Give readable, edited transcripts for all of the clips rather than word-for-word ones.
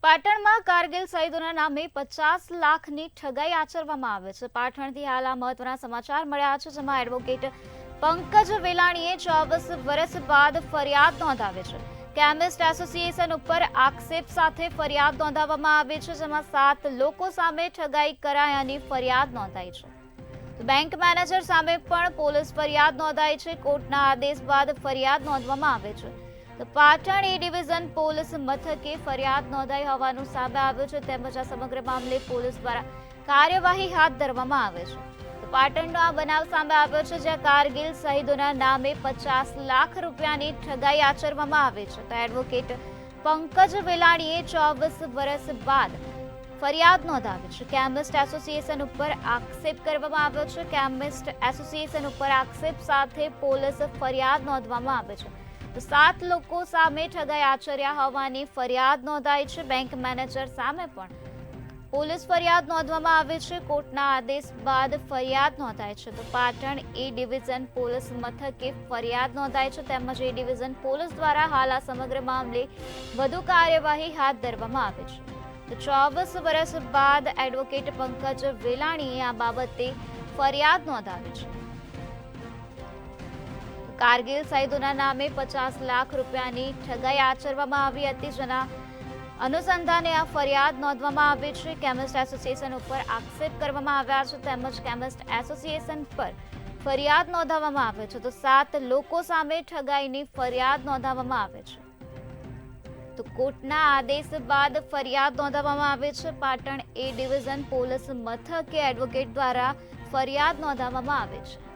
પાટણમાં કારગિલ શહીદોના નામે 50 લાખની ઠગાઈ આચરવામાં આવે છે। પાટણથી હાલ આ મહત્વના સમાચાર મળ્યા છે, જેમાં એડવોકેટ પંકજ વેલાણીએ 24 વર્ષ બાદ ફરિયાદ નોંધાવી છે। કેમિસ્ટ એસોસિએશન ઉપર આક્ષેપ સાથે ફરિયાદ નોંધાવવામાં આવી છે, જેમાં 7 લોકો સામે ઠગાઈ કરાયાની ફરિયાદ નોંધાઈ છે। બેંક મેનેજર સામે પણ પોલીસ ફરિયાદ નોંધાઈ છે। કોર્ટના આદેશ બાદ ફરિયાદ નોંધવામાં આવે છે। તો પાટણ એ ડિવિઝન પોલીસ મથકે ફરિયાદ નોંધાઈ હોવાનું સામે આવ્યું છે, તેમજ આ સમગ્ર મામલે પોલીસ દ્વારા કાર્યવાહી હાથ ધરવામાં આવે છે। તો પાટણનો આ બનાવ સામે આવ્યો છે, જ્યાં કારગિલ શહીદોના નામે 50 લાખ રૂપિયાની ઠગાઈ આચરવામાં આવે છે। તો એડવોકેટ પંકજ વેલાણીએ 24 વર્ષ બાદ ફરિયાદ નોંધાવી છે। કેમિસ્ટ એસોસિએશન ઉપર આક્ષેપ કરવામાં આવ્યો છે। કેમિસ્ટ એસોસિએશન ઉપર આક્ષેપ સાથે પોલીસ ફરિયાદ નોંધવામાં આવે છે। તો 7 લોકો સામે ઠગાઈ આચર્યા હોવાની ફરિયાદ નોંધાઈ છે। બેંક મેનેજર સામે પણ પોલીસ ફરિયાદ નોંધવામાં આવી છે। કોર્ટના આદેશ બાદ ફરિયાદ નોંધાઈ છે। તો પાટણ એ ડિવિઝન પોલીસ મથકે ફરિયાદ નોંધાઈ છે, તેમજ એ ડિવિઝન પોલીસ દ્વારા હાલ આ સમગ્ર મામલે વધુ કાર્યવાહી હાથ ધરવામાં આવી છે। તો 24 વર્ષ બાદ એડવોકેટ પંકજ વેલાણીએ આ બાબતે ફરિયાદ નોંધાવી છે। કારગિલ શહીદોના નામે 50 લાખ રૂપિયાની ઠગાઈ આચરવામાં આવી હતી, જેના અનુસંધાને આ ફરિયાદ નોંધવામાં આવી છે। કેમિસ્ટ એસોસિએશન ઉપર આક્ષેપ કરવામાં આવ્યા છે, તેમજ કેમિસ્ટ એસોસિએશન પર ફરિયાદ નોંધાવવામાં આવે છે। તો 7 લોકો સામે ઠગાઈની ફરિયાદ નોંધાવવામાં આવે છે। તો કોર્ટના આદેશ બાદ ફરિયાદ નોંધાવવામાં આવે છે। પાટણ એ ડિવિઝન પોલીસ મથકે એડવોકેટ દ્વારા ફરિયાદ નોંધાવવામાં આવે છે।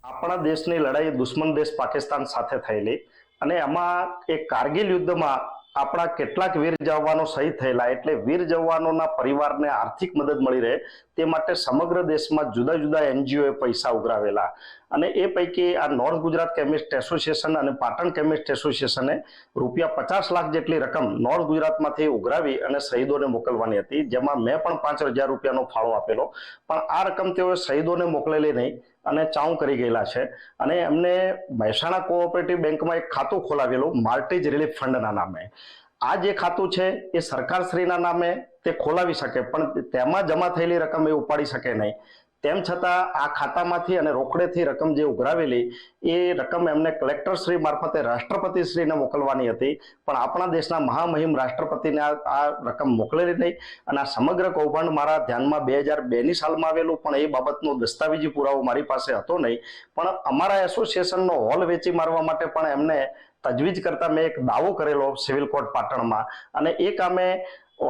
આપણા દેશની લડાઈ દુશ્મન દેશ પાકિસ્તાન સાથે થયેલી અને એમાં એક કારગિલ યુદ્ધમાં આપણા કેટલાક વીર જવાનો શહીદ થયેલા, એટલે વીર જવાનોના પરિવારને આર્થિક મદદ મળી રહે તે માટે સમગ્ર દેશમાં જુદા જુદા એનજીઓએ પૈસા ઉઘરાવેલા અને એ પૈકી આ નોર્થ ગુજરાત કેમિસ્ટ એસોસિએશન અને પાટણ કેમિસ્ટ એસોસિએશને રૂપિયા 50 લાખ જેટલી રકમ નોર્થ ગુજરાતમાંથી ઉઘરાવી અને શહીદોને મોકલવાની હતી, જેમાં મેં પણ 5,000 રૂપિયાનો ફાળો આપેલો, પણ આ રકમ તેઓએ શહીદોને મોકલેલી નહીં અને ચાઉ કરી ગયેલા છે અને એમને મહેસાણા કોઓપરેટિવ બેંકમાં એક ખાતું ખોલાવેલું માર્ટેજ રિલીફ ફંડના નામે। આ જે ખાતું છે એ સરકારશ્રીના નામે તે ખોલાવી શકે, પણ તેમાં જમા થયેલી રકમ એ ઉપાડી શકે નહીં। તેમ છતાં આ ખાતામાંથી અને રોકડેથી રકમ જે ઉઘરાવેલી એ રકમ એમને કલેક્ટરશ્રી મારફતે રાષ્ટ્રપતિશ્રીને મોકલવાની હતી, પણ આપણા દેશના મહામહિમ રાષ્ટ્રપતિને આ રકમ મોકલેલી નહીં અને આ સમગ્ર કૌભાંડ મારા ધ્યાનમાં 2002ની સાલમાં આવેલું, પણ એ બાબતનો દસ્તાવેજી પુરાવો મારી પાસે હતો નહીં। પણ અમારા એસોસિએશનનો હોલ વેચી મારવા માટે પણ એમને તજવીજ કરતા મેં એક દાવો કરેલો સિવિલ કોર્ટ પાટણમાં અને એ કામે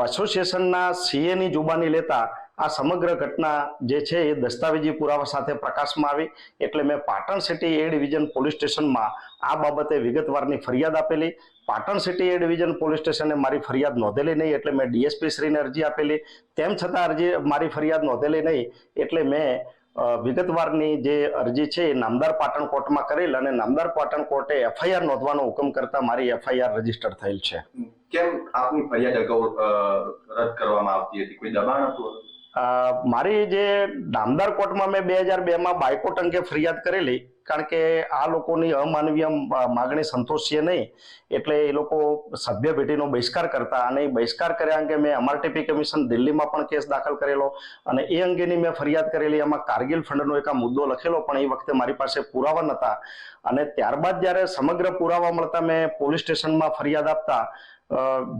એસોસિએશનના સીએની જુબાની લેતા આ સમગ્ર ઘટના જે છે એ દસ્તાવેજી પુરાવા સાથે પ્રકાશમાં આવી, એટલે મેં પાટણ સિટી એ ડિવિઝન પોલીસ સ્ટેશનમાં આ બાબતે વિગતવારની ફરિયાદ આપેલી। પાટણ સિટી એ ડિવિઝન પોલીસ સ્ટેશને મારી ફરિયાદ નોંધેલી નહીં, એટલે મેં ડીએસપી શ્રીને અરજી આપેલી। તેમ છતાં મારી ફરિયાદ નોંધેલી નહીં, એટલે મેં વિગતવારની જે અરજી છે એ નામદાર પાટણ કોર્ટમાં કરેલ અને નામદાર પાટણ કોર્ટે એફઆઈઆર નોંધવાનો હુકમ કરતા મારી એફઆઈઆર રજીસ્ટર થયેલ છે। કેમ આપની ફરિયાદ અગાઉ રદ કરવામાં આવતી હતી? કોઈ દબાણ હતું? મારી જે નામદાર કોર્ટમાં મેં 2002માં બાયકોટ અંગે ફરિયાદ કરેલી, કારણ કે આ લોકોની અમાનવીય માગણી સંતોષીએ નહીં, એટલે એ લોકો સભ્ય પેઢીનો બહિષ્કાર કરતા અને એ બહિષ્કાર કર્યા અંગે મેં એમઆરટીપી કમિશન દિલ્હીમાં પણ કેસ દાખલ કરેલો અને એ અંગેની મેં ફરિયાદ કરેલી। એમાં કારગિલ ફંડનો એક આ મુદ્દો લખેલો, પણ એ વખતે મારી પાસે પુરાવા નહોતા અને ત્યારબાદ જ્યારે સમગ્ર પુરાવા મળતા મેં પોલીસ સ્ટેશનમાં ફરિયાદ આપતા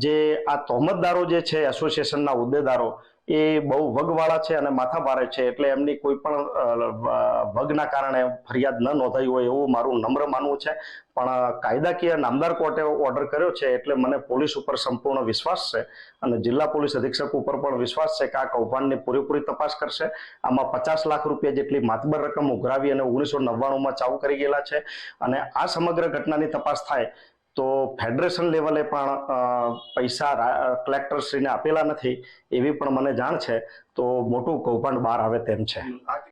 જે આ તહોમતદારો જે છે એસોસિએશનના હોદ્દેદારો એ બહુ વગવાળા છે અને માથાભારે છે, એટલે એમની કોઈ પણ વગના કારણે ફરિયાદ ન નોંધાઈ હોય એવું મારું નમ્ર માનવું છે। પણ કાયદાકીય નામદાર કોર્ટે ઓર્ડર કર્યો છે, એટલે મને પોલીસ ઉપર સંપૂર્ણ વિશ્વાસ છે અને જિલ્લા પોલીસ અધિક્ષક ઉપર પણ વિશ્વાસ છે કે આ કૌભાંડની પૂરેપૂરી તપાસ કરશે। આમાં 50 લાખ રૂપિયા જેટલી માતબર રકમ ઉઘરાવી અને 1999માં ચાઉ કરી ગયેલા છે અને આ સમગ્ર ઘટનાની તપાસ થાય તો ફેડરેશન લેવલે પણ પૈસા કલેક્ટરશ્રીને આપેલા નથી એવી પણ મને જાણ છે, તો મોટું કૌભાંડ બહાર આવે તેમ છે।